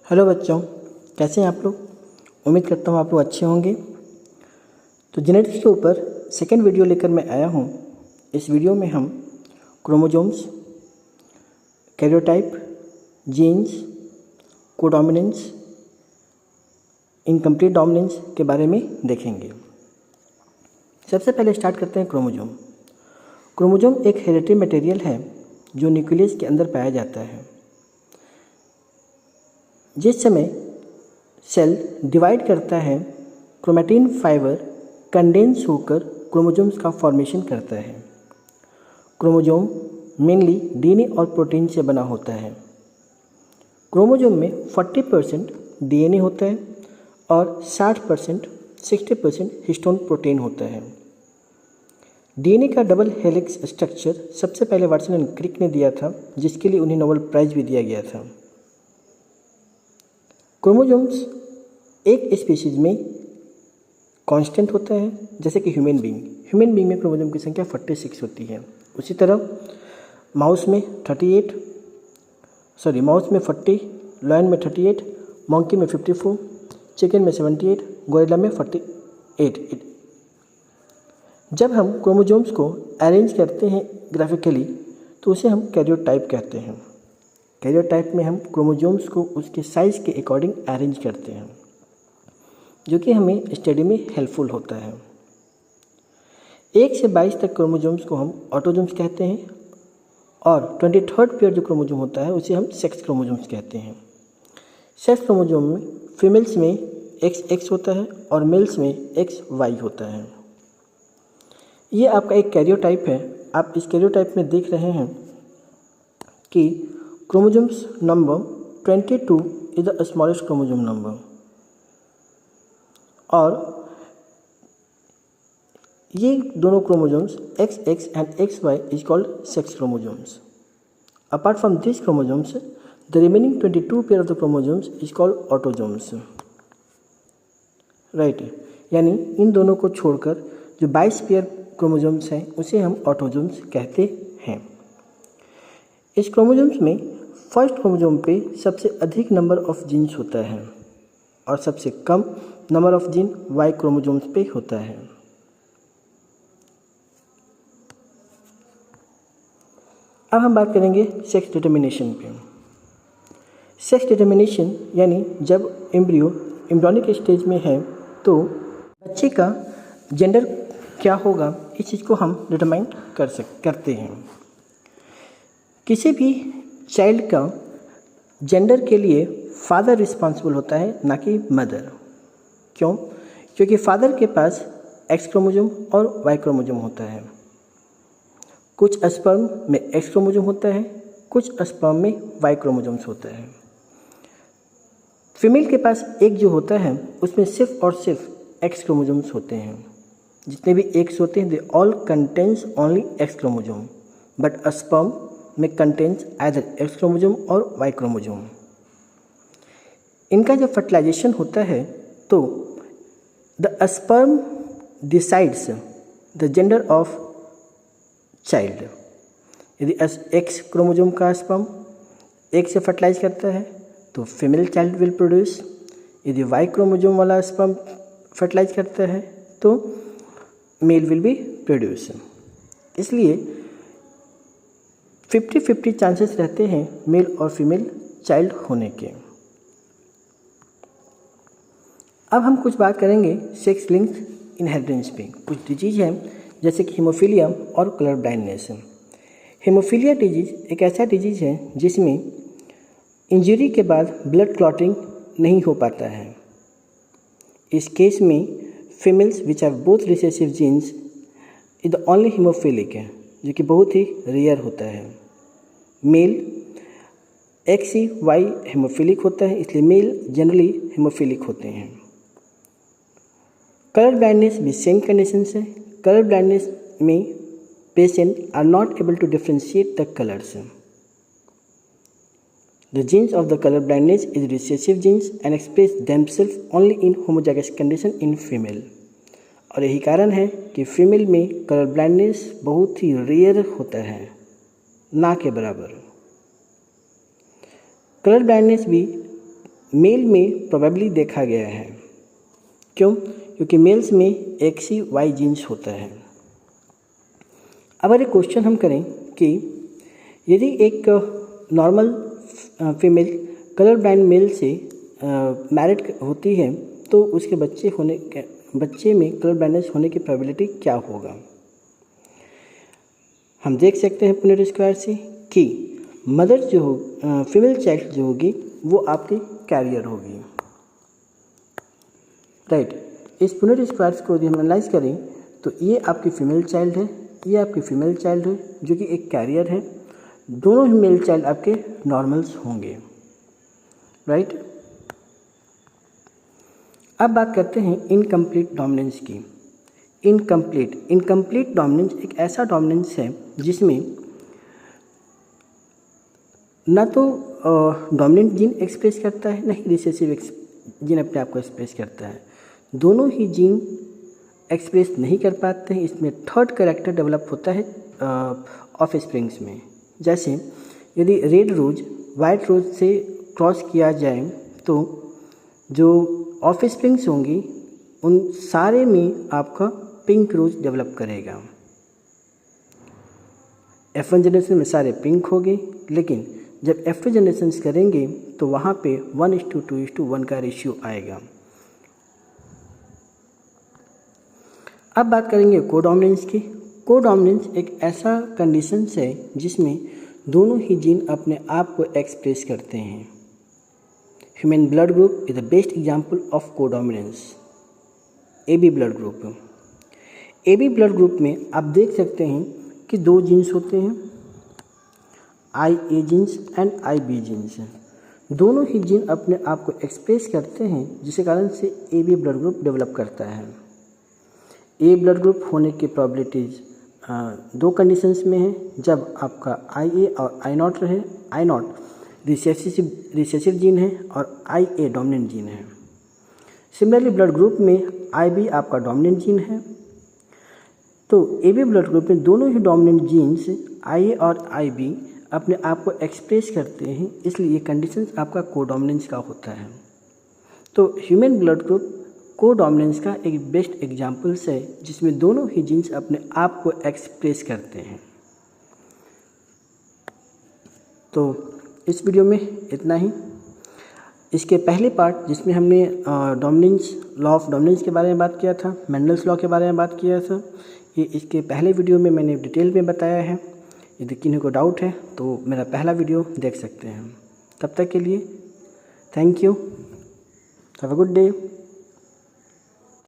Hello बच्चों, कैसे हैं आप लोग। उम्मीद करता हूँ आप लोग अच्छे होंगे। तो जेनेटिक्स के ऊपर सेकेंड वीडियो लेकर मैं आया हूँ। इस वीडियो में हम chromosomes, karyotype, genes, codominance, incomplete dominance के बारे में देखेंगे। सबसे पहले स्टार्ट करते हैं क्रोमोसोम। क्रोमोसोम एक हेरिडिटरी मटेरियल है जो न्यूक्लियस के अंदर पाया जाता है। जिस समय सेल डिवाइड करता है, क्रोमैटिन फाइबर कंडेंस होकर क्रोमोसोम्स का फॉर्मेशन करता है। क्रोमोसोम मेनली डीएनए और प्रोटीन से बना होता है। क्रोमोसोम में 40% डीएनए होता है और 60% हिस्टोन प्रोटीन होता है। डीएनए का डबल हेलिक्स स्ट्रक्चर सबसे पहले वाटसन एंड क्रिक ने दिया था, जिसके लिए उन्हें नोबेल प्राइज भी दिया गया था। क्रोमोसोम्स एक स्पीशीज में कांस्टेंट होता है, जैसे कि ह्यूमन बीइंग में क्रोमोसोम की संख्या 46 होती है। उसी तरह माउस में 40, लायन में 38, मंकी में 54, चिकन में 78, गोरिल्ला में 48। जब हम क्रोमोसोम्स को अरेंज करते हैं ग्राफिकली तो उसे हम कैरियोटाइप कहते हैं। कैरियोटाइप में हम क्रोमोसोम्स को उसके साइज़ के अकॉर्डिंग अरेंज करते हैं, जो कि हमें स्टडी में हेल्पफुल होता है। 1 से 22 तक क्रोमोसोम्स को हम ऑटोसोम्स कहते हैं और 23rd पेयर जो क्रोमोसोम होता है उसे हम सेक्स क्रोमोसोम्स कहते हैं। सेक्स क्रोमोसोम में फीमेल्स में XX होता है और मेल्स में XY होता है। ये आपका एक कैरियोटाइप है। आप इस कैरियोटाइप में देख रहे हैं कि chromosomes number 22 is the smallest chromosome number, और ये दोनों chromosomes XX and XY is called sex chromosomes. Apart from this chromosomes, the remaining 22 pair of the chromosomes is called autosomes. Right, यानी इन दोनों को छोड़कर जो 22 पेयर क्रोमोसोम्स हैं उसे हम ऑटोसोम्स कहते हैं। इस क्रोमोसोम्स में फर्स्ट क्रोमोसोम पे सबसे अधिक नंबर ऑफ जीन्स होता है और सबसे कम number of gene Y chromosomes पे होता है। अब हम बात करेंगे सेक्स डिटर्मिनेशन पे। सेक्स डिटर्मिनेशन यानी जब एम्ब्रियोनिक स्टेज में है तो बच्चे का जेंडर क्या होगा, इस चीज़ को हम डिटरमाइन करते हैं। किसी भी चाइल्ड का जेंडर के लिए फादर रिस्पॉन्सिबल होता है, ना कि मदर। क्यों? क्योंकि फादर के पास X क्रोमोसोम और Y क्रोमोसोम होता है। कुछ स्पर्म में X क्रोमोसोम होता है, कुछ स्पर्म में Y क्रोमोसोम्स होता है। फीमेल के पास एक जो होता है उसमें सिर्फ और सिर्फ X क्रोमोसोम्स होते हैं। जितने भी X होते हैं they all contains only X chromosome, but sperm में कंटेन्स आइदर X क्रोमोसोम और Y क्रोमोसोम। इनका जब फर्टिलाइजेशन होता है तो the sperm decides the gender of child. यदि X क्रोमोसोम का स्पर्म एक से फर्टिलाइज करता है तो फीमेल चाइल्ड विल प्रोड्यूस। यदि Y क्रोमोसोम वाला स्पर्म फर्टिलाइज करता है तो मेल विल बी प्रोड्यूस। इसलिए 50-50 चांसेस रहते हैं मेल और फीमेल चाइल्ड होने के। अब हम कुछ बात करेंगे सेक्स लिंक्ड इनहेरिटेंस पे। कुछ डिजीज हैं जैसे कि हीमोफीलिया और कलर ब्लाइंडनेस। हीमोफीलिया डिजीज एक ऐसा डिजीज है जिसमें इंजरी के बाद ब्लड क्लॉटिंग नहीं हो पाता है। इस केस में females which are both recessive genes is the only haemophilic है, जो कि बहुत ही रेयर होता है। मेल XY हीमोफिलिक होता है, इसलिए मेल जनरली हीमोफिलिक होते हैं। कलर ब्लाइंडनेस भी सेम कंडीशंस है। कलर ब्लाइंडनेस में patient are not able to differentiate the colours. The genes of the color blindness is recessive genes and express themselves only in homozygous condition in female। और यही कारण है कि female में colour blindness बहुत ही rare होता है, ना के बराबर। कलर ब्लाइंडनेस भी मेल में प्रोबेबली देखा गया है। क्यों? क्योंकि मेल्स में XY जीन्स होता है। अब अगर क्वेश्चन हम करें कि यदि एक normal female colour blind mail से मैरिड होती है तो उसके बच्चे में कलर ब्लाइंडनेस होने की प्रोबेबिलिटी क्या होगा? हम देख सकते हैं पुनेट स्क्वायर से कि मदर जो हो फीमेल चाइल्ड जो होगी वो आपकी कैरियर होगी, राइट। इस पुनेट स्क्वायर को यदि हम एनालाइज करें तो ये आपकी फीमेल चाइल्ड है, ये आपकी फीमेल चाइल्ड है जो कि एक कैरियर है। दोनों ही मेल चाइल्ड आपके नॉर्मल्स होंगे, राइट। अब बात करते हैं इनकम्प्लीट डोमिनेंस की। इनकम्प्लीट डोमिनेंस एक ऐसा डोमिनेंस है जिसमें ना तो डोमिनेंट जीन एक्सप्रेस करता है, ना ही रिसेसिव जीन अपने आप को एक्सप्रेस करता है। दोनों ही जीन एक्सप्रेस नहीं कर पाते हैं। इसमें थर्ड कैरेक्टर डेवलप होता है ऑफ स्प्रिंग्स में। जैसे यदि रेड रोज वाइट रोज से क्रॉस किया जाए तो जो ऑफ स्प्रिंग्स होंगी उन सारे में आपका पिंक रोज डेवलप करेगा। F1 जनरेशन में सारे पिंक हो गए, लेकिन जब F2 जनरेशन करेंगे तो वहाँ पे 1:2:1 का रेशियो आएगा। अब बात करेंगे कोडोमिनेंस की। कोडोमिनेंस एक ऐसा कंडीशन है जिसमें दोनों ही जीन अपने आप को एक्सप्रेस करते हैं। Human blood group is the best example of codominance. AB blood group. AB blood group में आप देख सकते हैं कि दो जीन्स होते हैं, IA genes and IB genes. दोनों ही जीन अपने आप को एक्सप्रेस करते हैं जिसके कारण से AB ब्लड ग्रुप डेवलप करता है। A ब्लड ग्रुप होने की प्रोबेबिलिटीज़ दो कंडीशंस में है, जब आपका IA और I0 रहे। I0 रिसेसिव जीन है और IA डोमिनेंट जीन है। सिमिलरली ब्लड ग्रुप में IB आपका डोमिनेंट जीन है। तो AB ब्लड ग्रुप में दोनों ही डोमिनेंट जीन्स IA और IB अपने आप को एक्सप्रेस करते हैं, इसलिए ये कंडीशंस आपका कोडोमिनेंस का होता है। तो ह्यूमन ब्लड ग्रुप कोडोमिनेंस का एक बेस्ट एग्जाम्पल्स है जिसमें दोनों ही जीन्स अपने आप को एक्सप्रेस करते हैं। तो इस वीडियो में इतना ही। इसके पहले पार्ट जिसमें हमने डोमिनेंस लॉ ऑफ डोमिनेंस के बारे में बात किया था, मेंडल्स लॉ के बारे में बात किया था, ये इसके पहले वीडियो में मैंने डिटेल में बताया है। यदि किन्हीं को डाउट है तो मेरा पहला वीडियो देख सकते हैं। तब तक के लिए thank you, have a good day.